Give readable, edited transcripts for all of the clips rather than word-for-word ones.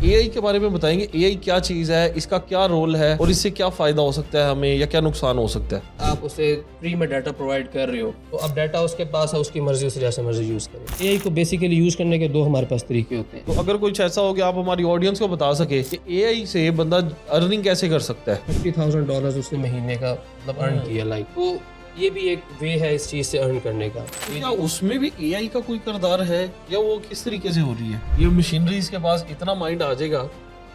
AI के बारे में बताएंगे। एआई क्या चीज़ है, इसका क्या रोल है और इससे क्या फ़ायदा हो सकता है हमें या क्या नुकसान हो सकता है। आप उसे फ्री में डाटा प्रोवाइड कर रहे हो तो अब डाटा उसके पास है, उसकी मर्जी उसे जैसे मर्जी यूज़ करे। एआई को बेसिकली यूज़ करने के दो हमारे पास तरीके होते हैं। तो अगर कुछ ऐसा हो कि आप हमारी ऑडियंस को बता सके कि एआई से बंदा अर्निंग कैसे कर सकता है। $50,000 उसने महीने का मतलब अर्न किया लाइक, तो ये भी एक वे है इस चीज़ से अर्न करने का। क्या उसमें भी एआई का कोई किरदार है या वो किस तरीके से हो रही है। ये मशीनरीज के पास इतना माइंड आ जाएगा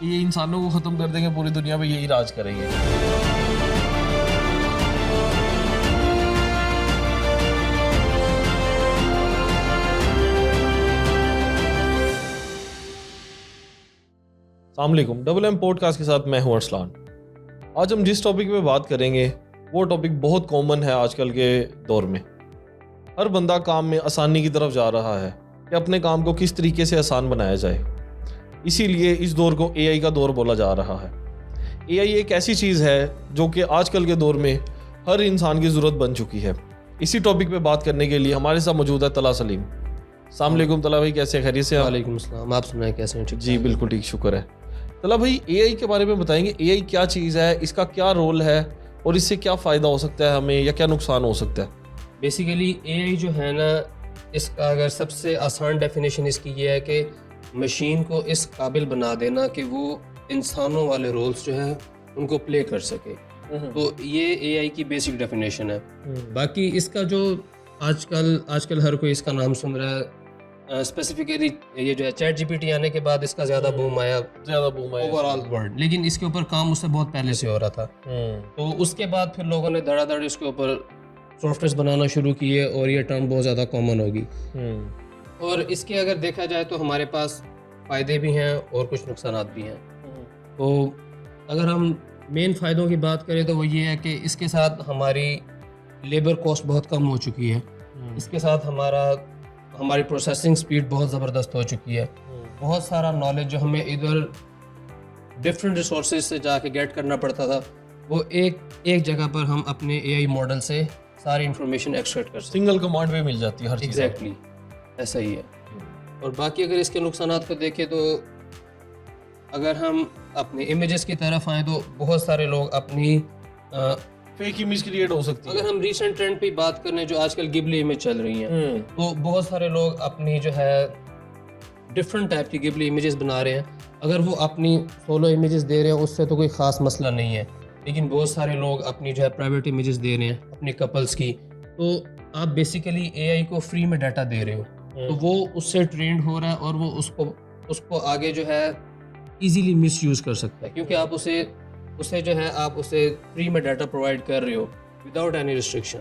कि ये इंसानों को ख़त्म कर देंगे, पूरी दुनिया में यही राज करेंगे। अस्सलाम वालेकुम, डबल एम पॉडकास्ट के साथ मैं हूं अरसलान। आज हम जिस टॉपिक पे बात करेंगे वो टॉपिक बहुत कॉमन है आजकल के दौर में। हर बंदा काम में आसानी की तरफ जा रहा है कि अपने काम को किस तरीके से आसान बनाया जाए। इसीलिए इस दौर को एआई का दौर बोला जा रहा है। एआई एक ऐसी चीज़ है जो कि आजकल के दौर में हर इंसान की ज़रूरत बन चुकी है। इसी टॉपिक पे बात करने के लिए हमारे साथ मौजूद है तला सलीम। अस्सलाम वालेकुम तला भाई, कैसे खैरियत से? वालेकुम अस्सलाम, आप सुनाएं कैसे हैं? ठीक जी बिल्कुल ठीक, शुक्र है। तला भाई, एआई के बारे में बताएंगे। एआई क्या चीज़ है, इसका क्या रोल है और इससे क्या फ़ायदा हो सकता है हमें या क्या नुकसान हो सकता है। बेसिकली एआई जो है ना, इसका अगर सबसे आसान डेफिनेशन इसकी ये है कि मशीन को इस काबिल बना देना कि वो इंसानों वाले रोल्स जो है उनको प्ले कर सके। तो ये एआई की बेसिक डेफिनेशन है। बाकी इसका जो आजकल हर कोई इसका नाम सुन रहा है, स्पेसिफिकली ये जो है चैट जीपीटी आने के बाद इसका ज़्यादा बूम आया ओवरऑल वर्ल्ड, लेकिन इसके ऊपर काम उससे बहुत पहले से हो रहा था। तो उसके बाद फिर लोगों ने धड़ाधड़ इसके ऊपर सॉफ्टवेयर बनाना शुरू किए और ये टर्म बहुत ज़्यादा कॉमन होगी। और इसके अगर देखा जाए तो हमारे पास फ़ायदे भी हैं और कुछ नुकसान भी हैं। तो अगर हम मेन फ़ायदों की बात करें तो वो ये है कि इसके साथ हमारी लेबर कॉस्ट बहुत कम हो चुकी है। इसके साथ हमारी प्रोसेसिंग स्पीड बहुत ज़बरदस्त हो चुकी है। बहुत सारा नॉलेज जो हमें इधर डिफरेंट रिसोर्सेज से जाके गेट करना पड़ता था, वो एक जगह पर हम अपने एआई मॉडल से सारी इंफॉर्मेशन एक्सट्रैक्ट कर सकते हैं। सिंगल कमांड पे मिल जाती है हर चीज़। एग्जैक्टली ऐसा ही है। और बाकी अगर इसके नुकसानात को देखें तो अगर हम अपने इमेजेस की तरफ आएँ तो बहुत सारे लोग अपनी फेक इमेज क्रिएट हो सकती है। अगर हम रीसेंट ट्रेंड पे बात करें जो आजकल गिबली इमेज चल रही हैं, तो बहुत सारे लोग अपनी जो है डिफरेंट टाइप की गिबली इमेजेस बना रहे हैं। अगर वो अपनी सोलो इमेजेस दे रहे हैं उससे तो कोई ख़ास मसला नहीं है, लेकिन बहुत सारे लोग अपनी जो है प्राइवेट इमेजेस दे रहे हैं अपने कपल्स की। तो आप बेसिकली एआई को फ्री में डाटा दे रहे हो, तो वो उससे ट्रेंड हो रहा है और वो उसको आगे जो है इजीली मिसयूज़ कर सकता है, क्योंकि आप उसे जो है आप उसे फ्री में डाटा प्रोवाइड कर रहे हो विदाउट एनी रिस्ट्रिक्शन।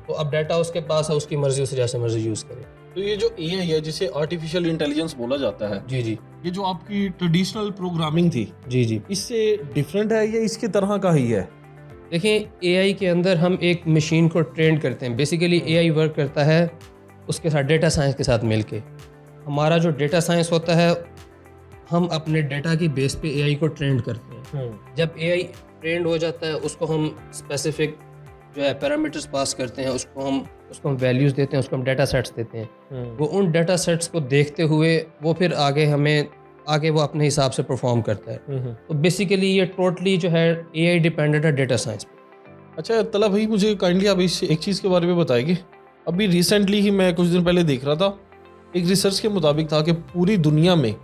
तो अब डाटा उसके पास है, उसकी मर्जी उसे जैसे मर्जी यूज़ करे। तो ये जो एआई है जिसे आर्टिफिशियल इंटेलिजेंस बोला जाता है, जी, ये जो आपकी ट्रेडिशनल प्रोग्रामिंग थी, जी, इससे डिफरेंट है या इसके तरह का ही है? देखिए, एआई के अंदर हम एक मशीन को ट्रेन करते हैं। बेसिकली एआई वर्क करता है उसके साथ डेटा साइंस के साथ मिलके। हमारा जो डेटा साइंस होता है, हम अपने डेटा की बेस पे एआई को ट्रेन करते हैं। जब एआई ट्रेंड हो जाता है उसको हम स्पेसिफिक जो है पैरामीटर्स पास करते हैं, उसको हम वैल्यूज़ देते हैं, उसको हम डेटा सेट्स देते हैं। वो उन डेटा सेट्स को देखते हुए वो फिर आगे वो अपने हिसाब से परफॉर्म करता है। तो बेसिकली ये टोटली जो है एआई डिपेंडेंट है डेटा साइंस पे। अच्छा तला भाई, मुझे काइंडली आप इस एक चीज़ के बारे में बताएंगे। अभी रिसेंटली ही मैं कुछ दिन पहले देख रहा था, एक रिसर्च के मुताबिक था कि पूरी दुनिया में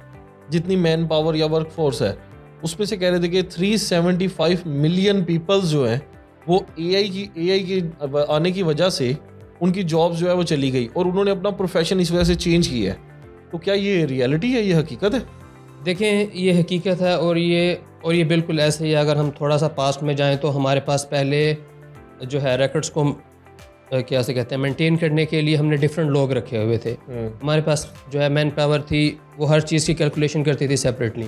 जितनी मैन पावर या वर्क फोर्स है उसमें से कह रहे थे कि 375 मिलियन पीपल्स जो हैं वो एआई की आने की वजह से उनकी जॉब्स जो है वो चली गई और उन्होंने अपना प्रोफेशन इस वजह से चेंज किया है। तो क्या ये रियलिटी है, ये हकीकत है? देखें, ये हकीकत है और ये बिल्कुल ऐसे ही। अगर हम थोड़ा सा पास्ट में जाएं तो हमारे पास पहले जो है रिकॉर्ड्स को क्या से कहते हैं मेंटेन करने के लिए हमने डिफरेंट लोग रखे हुए थे। हमारे पास जो है मैन पावर थी, वो हर चीज़ की कैलकुलेशन करती थी सेपरेटली।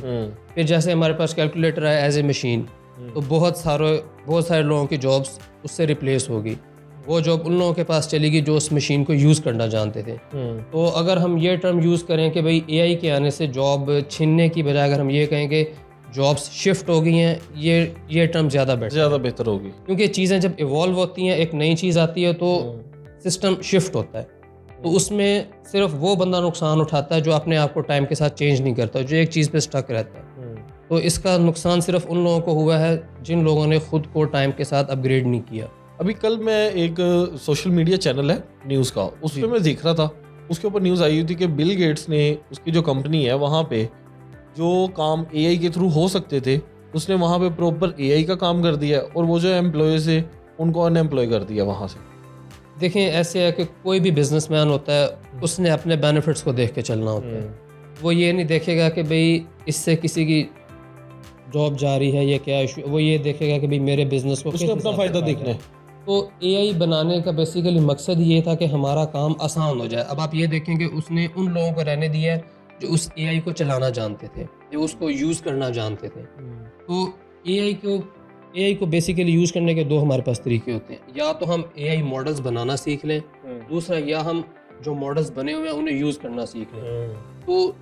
फिर जैसे हमारे पास कैलकुलेटर आया एज ए मशीन, तो बहुत सारे लोगों की जॉब्स उससे रिप्लेस होगी। वो जॉब उन लोगों के पास चलेगी जो उस मशीन को यूज़ करना जानते थे। तो अगर हम ये टर्म यूज़ करें कि भाई एआई के आने से जॉब छीनने की बजाय अगर हम ये कहें कि जॉब्स शिफ्ट हो गई हैं, ये टर्म ज़्यादा बेहतर होगी, क्योंकि चीज़ें जब इवॉल्व होती हैं, एक नई चीज़ आती है तो सिस्टम शिफ्ट होता है। तो उसमें सिर्फ वो बंदा नुकसान उठाता है जो अपने आप को टाइम के साथ चेंज नहीं करता, जो एक चीज़ पे स्टक रहता है। तो इसका नुकसान सिर्फ उन लोगों को हुआ है जिन लोगों ने खुद को टाइम के साथ अपग्रेड नहीं किया। अभी कल मैं एक सोशल मीडिया चैनल है न्यूज़ का, उस पर मैं देख रहा था, उसके ऊपर न्यूज़ आई हुई थी कि बिल गेट्स ने उसकी जो कंपनी है वहाँ पे जो काम एआई के थ्रू हो सकते थे उसने वहाँ पे प्रॉपर एआई का काम कर दिया और वो जो एम्प्लॉयज़ है उनको अनएम्प्लॉय कर दिया वहाँ से। देखें, ऐसे है कि कोई भी बिजनेसमैन होता है उसने अपने बेनिफिट्स को देख के चलना होता है। वो ये नहीं देखेगा कि भाई इससे किसी की जॉब जा रही है या क्या इशू, वो ये देखेगा कि भाई मेरे बिजनेस को उसने अपना फ़ायदा देखना है। तो एआई बनाने का बेसिकली मकसद ये था कि हमारा काम आसान हो जाए। अब आप ये देखें कि उसने उन लोगों को रहने दिया है जो उस एआई को चलाना जानते थे, जो उसको यूज़ करना जानते थे। तो एआई को बेसिकली यूज़ करने के दो हमारे पास तरीके होते हैं, या तो हम एआई मॉडल्स बनाना सीख लें, दूसरा या हम जो मॉडल्स बने हुए हैं उन्हें यूज़ करना सीख लें। तो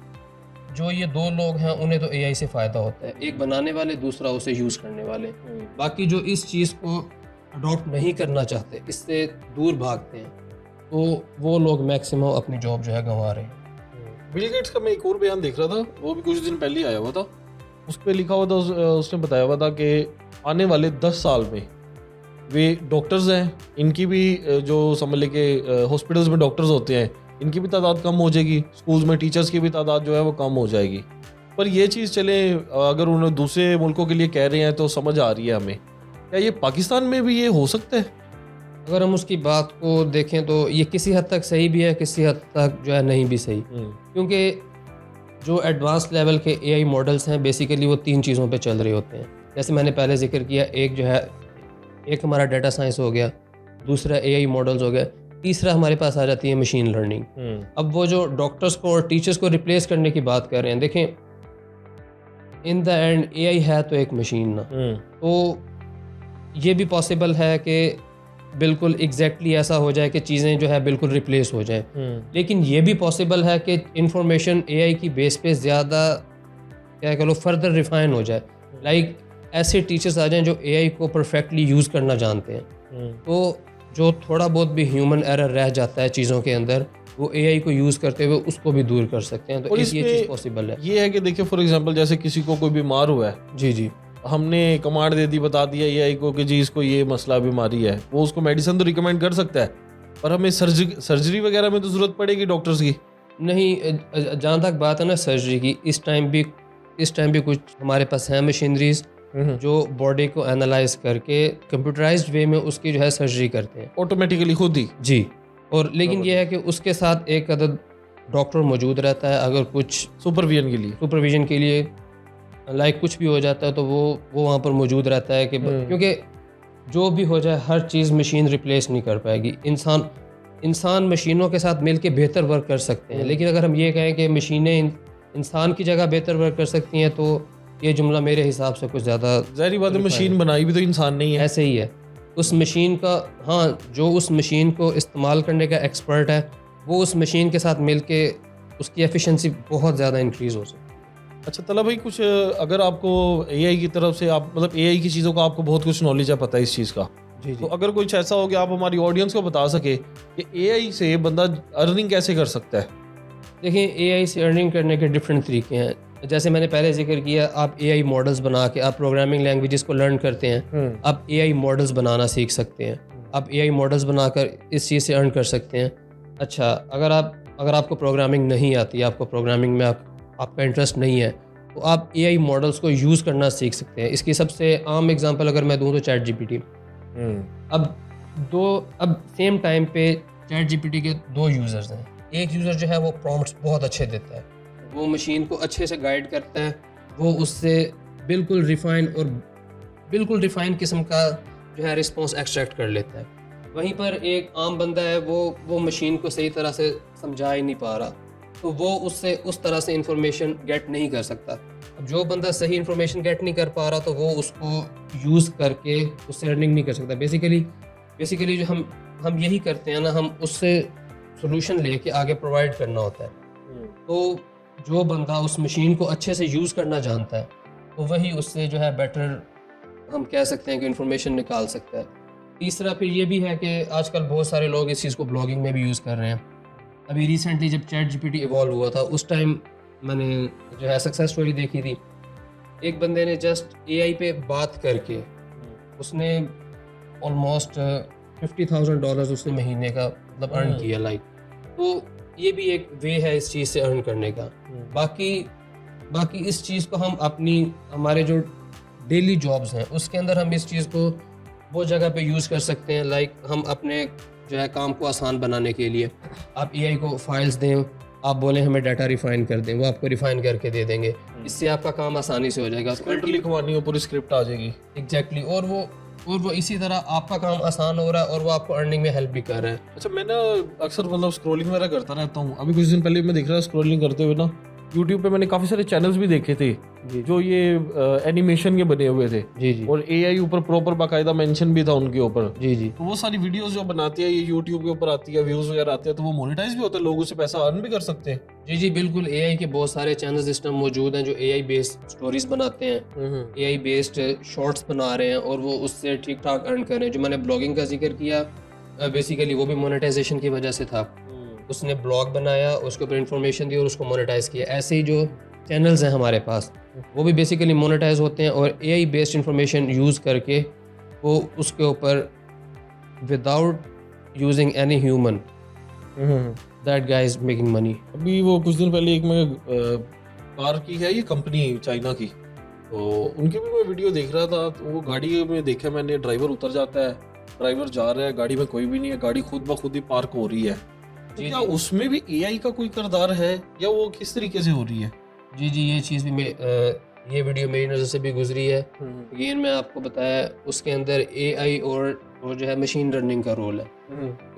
जो ये दो लोग हैं उन्हें तो एआई से फ़ायदा होता है, एक बनाने वाले, दूसरा उसे यूज़ करने वाले। बाकी जो इस चीज़ को अडॉप्ट नहीं करना चाहते, इससे दूर भागते हैं, तो वो लोग मैक्सिमम अपनी जॉब जो है गंवा रहे हैं। बिल गेट्स का मैं एक और बयान देख रहा था, वो भी कुछ दिन पहले ही आया हुआ था, उस पर लिखा हुआ था, उसने बताया हुआ था कि आने वाले 10 साल में वे डॉक्टर्स हैं, इनकी भी जो समझ लें कि हॉस्पिटल्स में डॉक्टर्स होते हैं इनकी भी तादाद कम हो जाएगी, स्कूल्स में टीचर्स की भी तादाद जो है वो कम हो जाएगी। पर ये चीज़ चले अगर उन्हें दूसरे मुल्कों के लिए कह रहे हैं तो समझ आ रही है हमें, क्या ये पाकिस्तान में भी ये हो सकता है? अगर हम उसकी बात को देखें तो ये किसी हद तक सही भी है, किसी हद तक जो है नहीं भी सही, क्योंकि जो एडवांस लेवल के एआई मॉडल्स हैं बेसिकली वो 3 चीज़ों पे चल रहे होते हैं। जैसे मैंने पहले जिक्र किया, एक जो है एक हमारा डाटा साइंस हो गया, दूसरा एआई मॉडल्स हो गया, तीसरा हमारे पास आ जाती है मशीन लर्निंग। अब वो जो डॉक्टर्स को और टीचर्स को रिप्लेस करने की बात कर रहे हैं, देखें इन द एंड एआई है तो एक मशीन ना, तो ये भी पॉसिबल है कि बिल्कुल एग्जैक्टली ऐसा हो जाए कि चीज़ें जो है बिल्कुल रिप्लेस हो जाएं, लेकिन ये भी पॉसिबल है कि इंफॉर्मेशन एआई की बेस पे ज़्यादा क्या कह लो फर्दर रिफाइन हो जाए। लाइक ऐसे टीचर्स आ जाएं जो एआई को परफेक्टली यूज़ करना जानते हैं, तो जो थोड़ा बहुत भी ह्यूमन एरर रह जाता है चीज़ों के अंदर वो एआई को यूज़ करते हुए उसको भी दूर कर सकते हैं। तो ये चीज़ पॉसिबल है। ये है कि देखिए फॉर एग्जांपल जैसे किसी को कोई बीमार हुआ है, जी हमने कमांड दे दी, बता दिया एआई को कि जी इसको ये मसला बीमारी है, वो उसको मेडिसिन तो रिकमेंड कर सकता है, पर हमें सर्जरी वगैरह में तो ज़रूरत पड़ेगी डॉक्टर्स की नहीं। जहाँ तक बात है ना सर्जरी की, इस टाइम भी कुछ हमारे पास है मशीनरीज जो बॉडी को एनालाइज करके कंप्यूटराइज्ड वे में उसकी जो है सर्जरी करते हैं ऑटोमेटिकली खुद ही जी। और लेकिन ये है कि उसके साथ एक अदद डॉक्टर मौजूद रहता है, अगर कुछ सुपरविजन के लिए लाइक कुछ भी हो जाता है तो वो वहाँ पर मौजूद रहता है कि क्योंकि जो भी हो जाए हर चीज़ मशीन रिप्लेस नहीं कर पाएगी। इंसान मशीनों के साथ मिलके बेहतर वर्क कर सकते हैं, लेकिन अगर हम ये कहें कि मशीनें इंसान की जगह बेहतर वर्क कर सकती हैं तो ये जुमला मेरे हिसाब से कुछ ज़्यादा ज़ाहिर बात है, मशीन बनाई भी तो इंसान नहीं है। ऐसे ही है उस मशीन का, हाँ जो उस मशीन को इस्तेमाल करने का एक्सपर्ट है वो उस मशीन के साथ मिलके उसकी एफिशिएंसी बहुत ज़्यादा इंक्रीज़ हो सकती है। अच्छा तला भाई, कुछ अगर आपको एआई की तरफ से आप मतलब एआई की चीज़ों का आपको बहुत कुछ नॉलेज है, पता है इस चीज़ का, जी तो अगर कुछ ऐसा हो कि आप हमारी ऑडियंस को बता सके कि एआई से बंदा अर्निंग कैसे कर सकता है? देखिए एआई से अर्निंग करने के डिफरेंट तरीके हैं। जैसे मैंने पहले जिक्र किया, आप एआई मॉडल्स बना के आप प्रोग्रामिंग लैंग्वेजेस को लर्न करते हैं, आप एआई मॉडल्स बनाना सीख सकते हैं, आप एआई मॉडल्स बनाकर इस चीज़ से अर्न कर सकते हैं। अच्छा, अगर आपको प्रोग्रामिंग नहीं आती, आपको प्रोग्रामिंग में आपका इंटरेस्ट नहीं है, तो आप एआई मॉडल्स को यूज़ करना सीख सकते हैं। इसकी सबसे आम एग्जांपल अगर मैं दूँ तो चैट जीपीटी। अब सेम टाइम पे चैट जीपीटी के 2 यूज़र्स हैं। एक यूज़र जो है वो प्रॉम्प्ट्स बहुत अच्छे देता है, वो मशीन को अच्छे से गाइड करता है, वो उससे बिल्कुल रिफाइन किस्म का जो है रिस्पॉन्स एक्सट्रैक्ट कर लेता है। वहीं पर एक आम बंदा है, वो मशीन को सही तरह से समझा ही नहीं पा रहा, तो वो उससे उस तरह से इंफॉर्मेशन गेट नहीं कर सकता। अब जो बंदा सही इंफॉर्मेशन गेट नहीं कर पा रहा तो वो उसको यूज़ करके उससे अर्निंग नहीं कर सकता। बेसिकली जो हम यही करते हैं ना, हम उससे सोल्यूशन लेके आगे प्रोवाइड करना होता है। तो जो बंदा उस मशीन को अच्छे से यूज़ करना जानता है तो वही उससे जो है बेटर हम कह सकते हैं कि इंफॉर्मेशन निकाल सकता है। तीसरा फिर ये भी है कि आजकल बहुत सारे लोग इस चीज़ को ब्लॉगिंग में भी यूज़ कर रहे हैं। अभी रिसेंटली जब चैट जीपीटी इवॉल्व हुआ था उस टाइम मैंने जो है सक्सेस स्टोरी देखी थी एक बंदे ने जस्ट एआई पे बात करके उसने ऑलमोस्ट $50,000 उसने महीने का मतलब अर्न किया लाइक। तो ये भी एक वे है इस चीज़ से अर्न करने का। बाकी इस चीज़ को हम हमारे जो डेली जॉब्स हैं उसके अंदर हम इस चीज़ को वो जगह पे यूज़ कर सकते हैं। लाइक हम अपने जो है काम को आसान बनाने के लिए आप एआई को फाइल्स दें, आप बोलें हमें डाटा रिफाइन कर दें, वो आपको रिफाइन करके दे देंगे। इससे आपका काम आसानी से हो जाएगा। स्क्रिप्ट लिखवानी हो पूरी स्क्रिप्ट आ जाएगी। एग्जैक्टली। और वो इसी तरह आपका काम आसान हो रहा है और वो आपको अर्निंग में हेल्प भी कर रहा है। अच्छा, मैं ना अक्सर मतलब स्क्रॉलिंग वगैरह करता रहता हूँ। अभी कुछ दिन पहले मैं देख रहा स्क्रॉलिंग करते हुए ना यूट्यूब पे मैंने काफ़ी सारे चैनल्स भी देखे थे जो ये एनिमेशन के बने हुए थे। जी और एआई ऊपर प्रॉपर बाकायदा मेंशन भी था उनके ऊपर। जी तो वो सारी वीडियोस जो बनाती है ये यूट्यूब के ऊपर आती है, व्यूज वगैरह आते हैं, तो वो मोनेटाइज भी होता है, लोग उससे पैसा अर्न भी कर सकते हैं। जी बिल्कुल। एआई के बहुत सारे चैनल सिस्टम मौजूद हैं जो एआई बेस्ड स्टोरीज बनाते हैं, एआई बेस्ड शॉर्ट्स बना रहे हैं और वो उससे ठीक ठाक अर्न कर रहे हैं। जो मैंने ब्लॉगिंग का जिक्र किया बेसिकली वो भी मोनेटाइजेशन की वजह से था। उसने ब्लॉग बनाया, उसके ऊपर इंफॉर्मेशन दी और उसको मोनेटाइज किया। ऐसे ही जो चैनल्स हैं हमारे पास वो भी बेसिकली मोनेटाइज होते हैं और एआई बेस्ड इंफॉर्मेशन यूज़ करके वो उसके ऊपर without using any human that guy is making money. अभी वो कुछ दिन पहले एक मैं कार की है ये कंपनी चाइना की, तो उनकी भी मैं वीडियो देख रहा था। तो वो गाड़ी में देखा मैंने, ड्राइवर उतर जाता है, ड्राइवर जा रहा है, गाड़ी में कोई भी नहीं है, गाड़ी खुद ब खुद ही पार्क हो रही है। तो क्या उसमें भी एआई का कोई किरदार है या वो किस तरीके से हो रही है? जी ये चीज़ भी ये वीडियो मेरी नज़र से भी गुजरी है। ये मैं आपको बताया उसके अंदर एआई और जो है मशीन लर्निंग का रोल है।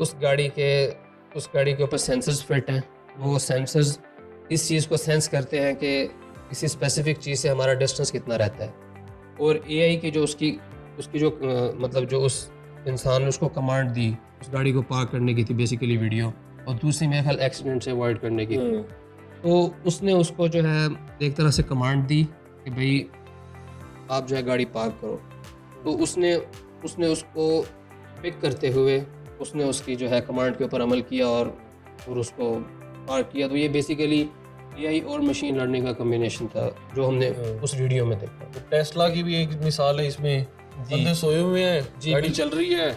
उस गाड़ी के ऊपर सेंसर्स फिट हैं। वो सेंसर्स इस चीज़ को सेंस करते हैं कि किसी स्पेसिफिक चीज़ से हमारा डिस्टेंस कितना रहता है। और एआई की जो उसकी जो मतलब जो उस इंसान ने उसको कमांड दी उस गाड़ी को पार्क करने की थी बेसिकली वीडियो, और दूसरी मेरे ख्याल एक्सीडेंट से अवॉइड करने की थी। तो उसने उसको जो है एक तरह से कमांड दी कि भाई आप जो है गाड़ी पार्क करो। तो उसने उसको पिक करते हुए उसने उसकी जो है कमांड के ऊपर अमल किया और उसको पार्क किया। तो ये बेसिकली एआई और मशीन लर्निंग का कॉम्बिनेशन था जो हमने उस वीडियो में देखा। तो टेस्ला की भी एक मिसाल है इसमें, बंदे सोए हुए हैं, गाड़ी चल रही है,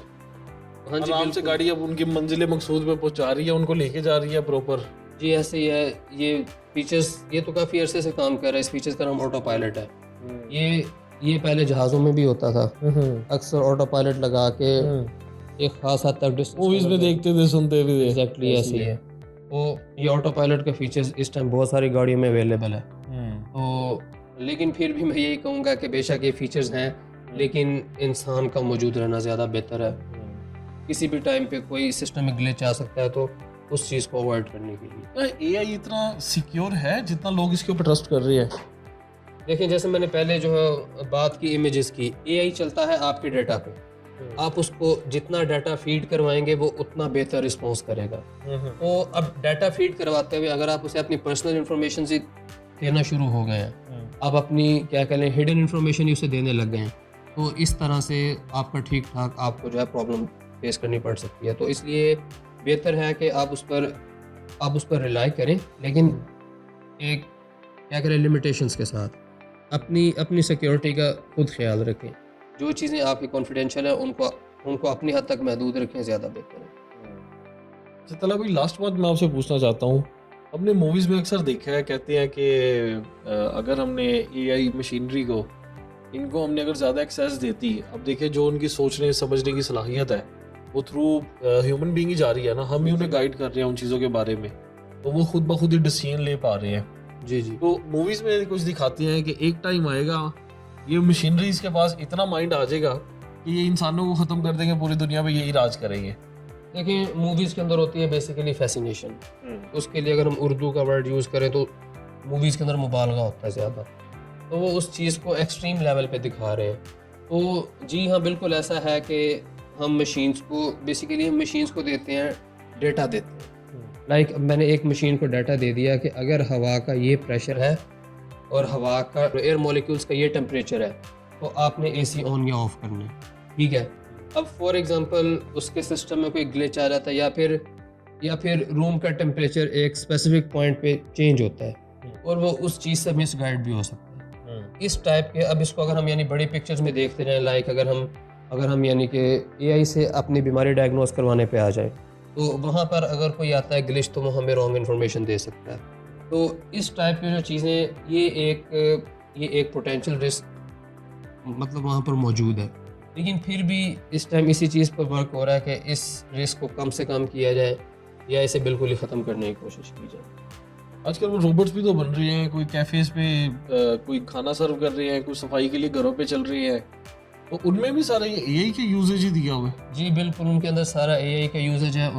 हाँ जी, आराम से गाड़ी अब उनकी मंजिल मकसूद पे पहुंचा रही है, उनको लेके जा रही है प्रॉपर। जी ऐसे ही है। ये फीचर्स ये तो काफ़ी अरसे से काम कर रहा है। इस फीचर्स का नाम ऑटो पायलट है। ये पहले जहाज़ों में भी होता था। अक्सर ऑटो पायलट लगा के एक खास हद तक मूवीज में देखते थे, सुनते भी थे। एग्जैक्टली ऐसे ही है। तो ये ऑटो पायलट के फीचर्स इस टाइम बहुत सारी गाड़ियों में अवेलेबल है। तो लेकिन फिर भी मैं यही कहूँगा कि बेशक ये फीचर्स हैं लेकिन इंसान का मौजूद रहना ज़्यादा बेहतर है। किसी भी टाइम पे कोई सिस्टम में ग्लिच आ सकता है तो उस चीज़ को अवॉइड करने के लिए। एआई इतना सिक्योर है जितना लोग इसके ऊपर ट्रस्ट कर रहे हैं? देखिए जैसे मैंने पहले जो है बात की इमेजेस की, एआई चलता है आपके डाटा पे। आप उसको जितना डाटा फीड करवाएंगे वो उतना बेहतर रिस्पॉन्स करेगा। तो अब डाटा फीड करवाते हुए अगर आप उसे अपनी पर्सनल इंफॉर्मेशन से देना शुरू हो गए हैं, आप अपनी क्या कहें हिडन इंफॉर्मेशन ही उसे देने लग गए हैं, तो इस तरह से आपका ठीक ठाक आपको जो है प्रॉब्लम फेस करनी पड़ सकती है। तो इसलिए बेहतर है कि आप उस पर रिलाई करें, लेकिन एक क्या करें लिमिटेशंस के साथ। अपनी सिक्योरिटी का खुद ख्याल रखें। जो चीज़ें आपकी कॉन्फिडेंशियल है उनको अपनी हद तक महदूद रखें, ज़्यादा बेहतर है। चला भाई लास्ट बात मैं आपसे पूछना चाहता हूँ, हमने मूवीज़ में अक्सर देखा है, कहते हैं कि अगर हमने एआई मशीनरी को इनको हमने अगर ज़्यादा एक्सेस देती, अब देखिए जो उनकी सोचने समझने की सलाहियत है वो थ्रू ह्यूमन बीइंग ही जा रही है ना, हम ही उन्हें गाइड कर रहे हैं उन चीज़ों के बारे में, तो वो खुद ब खुद ही डिसीजन ले पा रहे हैं। जी तो मूवीज़ में कुछ दिखाती हैं कि एक टाइम आएगा ये मशीनरीज के पास इतना माइंड आ जाएगा कि ये इंसानों को ख़त्म कर देंगे, पूरी दुनिया में यही राज करेंगे। देखिए मूवीज़ के अंदर होती है बेसिकली फैसिनेशन। उसके लिए अगर हम उर्दू का वर्ड यूज़ करें तो मूवीज़ के अंदर मुबालगा होता है ज़्यादा, तो वो उस चीज़ को एक्सट्रीम लेवल पे दिखा रहे हैं। तो जी हाँ बिल्कुल ऐसा है कि हम मशीन्स को देते हैं, डेटा देते हैं। लाइक मैंने एक मशीन को डाटा दे दिया कि अगर हवा का ये प्रेशर है और हवा का एयर मॉलिक्यूल्स का ये टेम्परेचर है तो आपने एसी ऑन या ऑफ करना है, ठीक है। अब फॉर एग्जांपल उसके सिस्टम में कोई ग्लिच आ जाता है या फिर रूम का टेम्परेचर एक स्पेसिफिक पॉइंट पे चेंज होता है और वो उस चीज़ से मिसगाइड भी हो सकता है। इस टाइप के, अब इसको अगर हम यानी बड़ी पिक्चर्स में देखते रहें, लाइक अगर हम यानी कि एआई से अपनी बीमारी डायग्नोस करवाने पे आ जाए, तो वहाँ पर अगर कोई आता है ग्लिच, तो वो हमें रॉन्ग इन्फॉर्मेशन दे सकता है। तो इस टाइप की जो चीज़ें, ये एक पोटेंशियल रिस्क मतलब वहाँ पर मौजूद है। लेकिन फिर भी इस टाइम इसी चीज़ पर वर्क हो रहा है कि इस रिस्क को कम से कम किया जाए या इसे बिल्कुल ही ख़त्म करने की कोशिश की जाए। आजकल वो रोबोट्स भी तो बन रहे हैं, कोई कैफेज पे कोई खाना सर्व कर रहे हैं, कोई सफाई के लिए घरों पे चल रही है, तो उनमें भी सारा ये एआई के यूजेज ही दिया हुआ है। जी बिल्कुल, उनके अंदर सारा एआई का यूजेज है।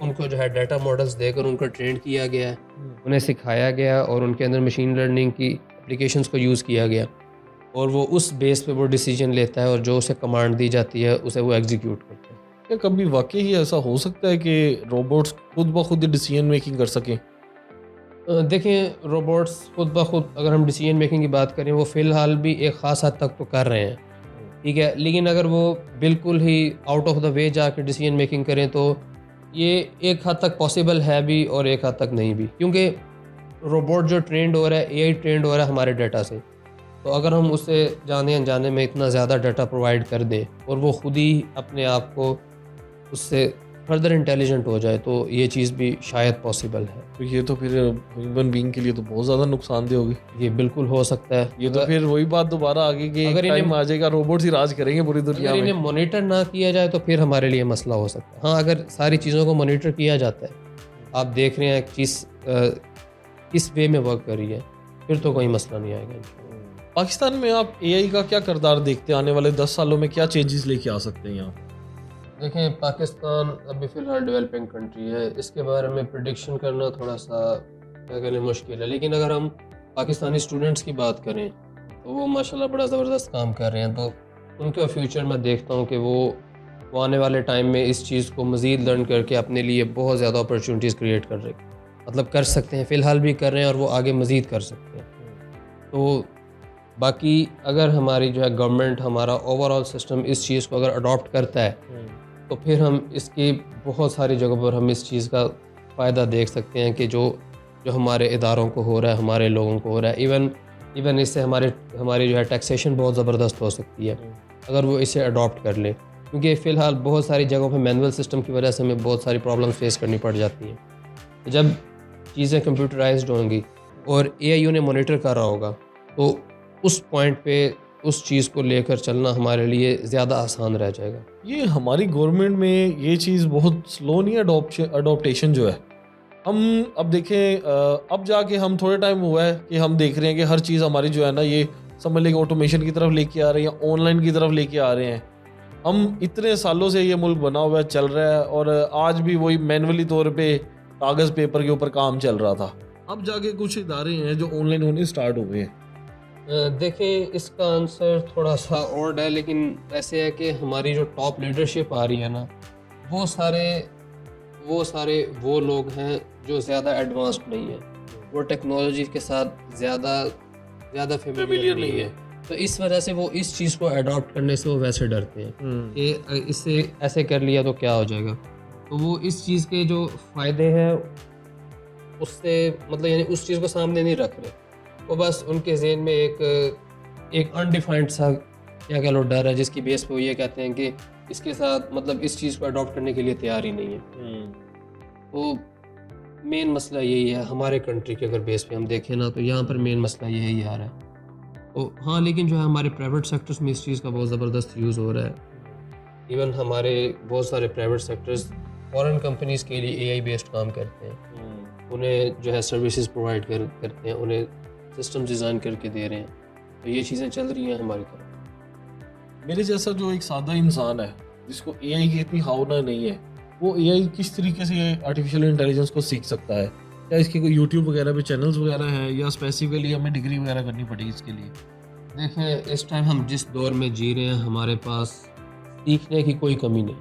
उनको जो है डाटा मॉडल्स देकर उनको ट्रेन किया गया है, उन्हें सिखाया गया और उनके अंदर मशीन लर्निंग की एप्लीकेशंस को यूज़ किया गया और वो उस बेस पे वो डिसीजन लेता है और जो उसे कमांड दी जाती है उसे वो एग्जीक्यूट करता है। क्या कभी वाकई ही ऐसा हो सकता है कि रोबोट्स खुद ब खुद डिसीजन मेकिंग कर सकें? देखें, रोबोट्स खुद ब खुद अगर हम डिसीजन मेकिंग की बात करें, वो फ़िलहाल भी एक ख़ास हद तक तो कर रहे हैं, ठीक है। लेकिन अगर वो बिल्कुल ही आउट ऑफ द वे जाकर डिसीजन मेकिंग करें तो ये एक हद तक पॉसिबल है भी और एक हद तक नहीं भी, क्योंकि रोबोट जो ट्रेंड हो रहा है, एआई ट्रेंड हो रहा है हमारे डाटा से। तो अगर हम उससे जाने अनजाने में इतना ज़्यादा डाटा प्रोवाइड कर दें और वो खुद ही अपने आप को उससे फर्दर इंटेलिजेंट हो जाए, तो ये चीज़ भी शायद पॉसिबल है। तो ये तो फिर ह्यूमन बीइंग के लिए तो बहुत ज़्यादा नुकसानदेह होगी। ये बिल्कुल हो सकता है। ये तो फिर वही बात दोबारा आगे कि अगर टाइम आ जाएगा रोबोट्स ही राज करेंगे पूरी दुनिया अगर में। इन्हें मॉनिटर ना किया जाए तो फिर हमारे लिए मसला हो सकता है। हाँ, अगर सारी चीज़ों को मॉनिटर किया जाता है, आप देख रहे हैं चीज़ किस वे में वर्क कर रही है, फिर तो कोई मसला नहीं आएगा इंशाल्लाह। पाकिस्तान में आप एआई का क्या किरदार देखते हैं? आने वाले 10 सालों में क्या चेंजेस लेके आ सकते हैं यहाँ? देखें, पाकिस्तान अभी फ़िलहाल डेवलपिंग कंट्री है, इसके बारे में प्रिडिक्शन करना थोड़ा सा क्या कहने मुश्किल है। लेकिन अगर हम पाकिस्तानी स्टूडेंट्स की बात करें तो वो माशाल्लाह बड़ा ज़बरदस्त काम कर रहे हैं। तो उनका फ्यूचर मैं देखता हूँ कि वो आने वाले टाइम में इस चीज़ को मज़ीद लर्न करके अपने लिए बहुत ज़्यादा अपॉर्चुनिटीज़ क्रिएट कर सकते हैं। फ़िलहाल भी कर रहे हैं और वो आगे मज़ीद कर सकते हैं। तो बाकी अगर हमारी जो है गवर्नमेंट, हमारा ओवरऑल सिस्टम इस चीज़ को अगर अडॉप्ट करता है तो फिर हम इसकी बहुत सारी जगहों पर हम इस चीज़ का फ़ायदा देख सकते हैं कि जो हमारे इदारों को हो रहा है, हमारे लोगों को हो रहा है। इवन इससे हमारी जो है टैक्सेशन बहुत ज़बरदस्त हो सकती है अगर वो इसे अडॉप्ट कर ले, क्योंकि फ़िलहाल बहुत सारी जगहों पे मैनुअल सिस्टम की वजह से हमें बहुत सारी प्रॉब्लम्स फेस करनी पड़ जाती हैं। तो जब चीज़ें कंप्यूटराइज्ड होंगी और एआई उन्हें मॉनिटर कर रहा होगा, तो उस पॉइंट पे उस चीज़ को लेकर चलना हमारे लिए ज़्यादा आसान रह जाएगा। ये हमारी गवर्नमेंट में ये चीज़ बहुत स्लो नहीं है अडॉप्टेशन जो है। हम अब देखें, अब जाके हम थोड़े टाइम हुआ है कि हम देख रहे हैं कि हर चीज़ हमारी जो है ना, ये समझ लें ऑटोमेशन की तरफ लेके आ रहे हैं, ऑनलाइन की तरफ लेके आ रहे हैं। हम इतने सालों से ये मुल्क बना हुआ है, चल रहा है, और आज भी वही मैनुअली तौर पे कागज़ पेपर के ऊपर काम चल रहा था। अब जाके कुछ इदारे हैं जो ऑनलाइन होने स्टार्ट हो गए हैं। देखें, इसका आंसर थोड़ा सा ऑड है, लेकिन ऐसे है कि हमारी जो टॉप लीडरशिप आ रही है ना, वो सारे वो लोग हैं जो ज़्यादा एडवांस्ड नहीं है, वो टेक्नोलॉजी के साथ ज़्यादा फेमिलियर नहीं है। तो इस वजह से वो इस चीज़ को अडॉप्ट करने से वो वैसे डरते हैं कि इससे ऐसे कर लिया तो क्या हो जाएगा। तो वो इस चीज़ के जो फ़ायदे हैं उससे मतलब यानी उस चीज़ को सामने नहीं रख रहे, वो बस उनके ज़हन में एक अनडिफाइंड सा क्या कह लो डर है, जिसकी बेस पे वो ये कहते हैं कि इसके साथ मतलब इस चीज़ को अडॉप्ट करने के लिए तैयार ही नहीं है। तो मेन मसला यही है हमारे कंट्री के अगर बेस पे हम देखें ना, तो यहाँ पर मेन मसला यही आ रहा है। तो हाँ, लेकिन जो है हमारे प्राइवेट सेक्टर्स में इस चीज़ का बहुत ज़बरदस्त यूज़ हो रहा है। इवन हमारे बहुत सारे प्राइवेट सेक्टर्स फॉरेन कंपनीज़ के लिए एआई बेस्ड काम करते हैं, उन्हें जो है सर्विसेज प्रोवाइड करते हैं, उन्हें सिस्टम डिज़ाइन करके दे रहे हैं। तो ये चीज़ें चल रही हैं हमारी तरफ। मेरे जैसा जो एक सादा इंसान है जिसको एआई की इतनी भावना नहीं है, वो एआई किस तरीके से आर्टिफिशियल इंटेलिजेंस को सीख सकता है? क्या इसके कोई यूट्यूब वगैरह पे चैनल्स वगैरह हैं, या स्पेसिफिकली हमें डिग्री वगैरह करनी पड़ेगी इसके लिए? देखें, इस टाइम हम जिस दौर में जी रहे हैं, हमारे पास सीखने की कोई कमी नहीं।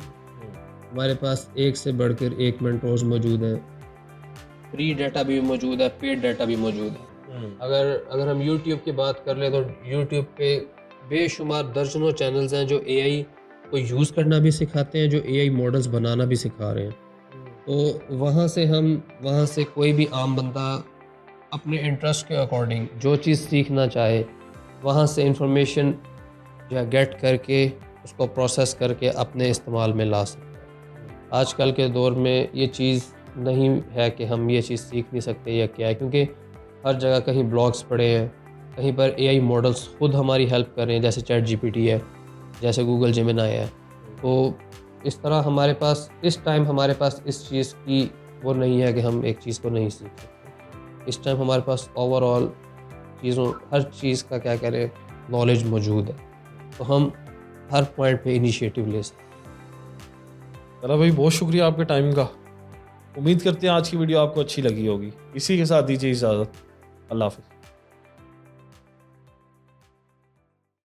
हमारे पास एक से बढ़कर एक मेंटोर्स मौजूद हैं, फ्री डाटा भी मौजूद है, पेड डाटा भी मौजूद है। अगर हम यूट्यूब की बात कर ले तो यूट्यूब पे बेशुमार दर्जनों चैनल्स हैं जो एआई को यूज़ करना भी सिखाते हैं, जो एआई मॉडल्स बनाना भी सिखा रहे हैं। तो वहाँ से कोई भी आम बंदा अपने इंटरेस्ट के अकॉर्डिंग जो चीज़ सीखना चाहे वहाँ से इंफॉर्मेशन जो है गेट करके उसको प्रोसेस करके अपने इस्तेमाल में ला सकते हैं। आजकल के दौर में ये चीज़ नहीं है कि हम ये चीज़ सीख नहीं सकते या क्या है, क्योंकि हर जगह कहीं ब्लॉग्स पड़े हैं, कहीं पर एआई मॉडल्स खुद हमारी हेल्प कर रहे हैं, जैसे चैट जीपीटी है, जैसे गूगल जेमिनाई है। तो इस तरह हमारे पास इस टाइम हमारे पास इस चीज़ की वो नहीं है कि हम एक चीज़ को नहीं सीख सकते। इस टाइम हमारे पास ओवरऑल चीज़ों हर चीज़ का क्या करें नॉलेज मौजूद है, तो हम हर पॉइंट पे इनिशिएटिव ले सकते हैं। चलो भाई, बहुत शुक्रिया आपके टाइम का। उम्मीद करते हैं आज की वीडियो आपको अच्छी लगी होगी। इसी के साथ दीजिए इजाज़त। अल्लाह हाफ़िज़।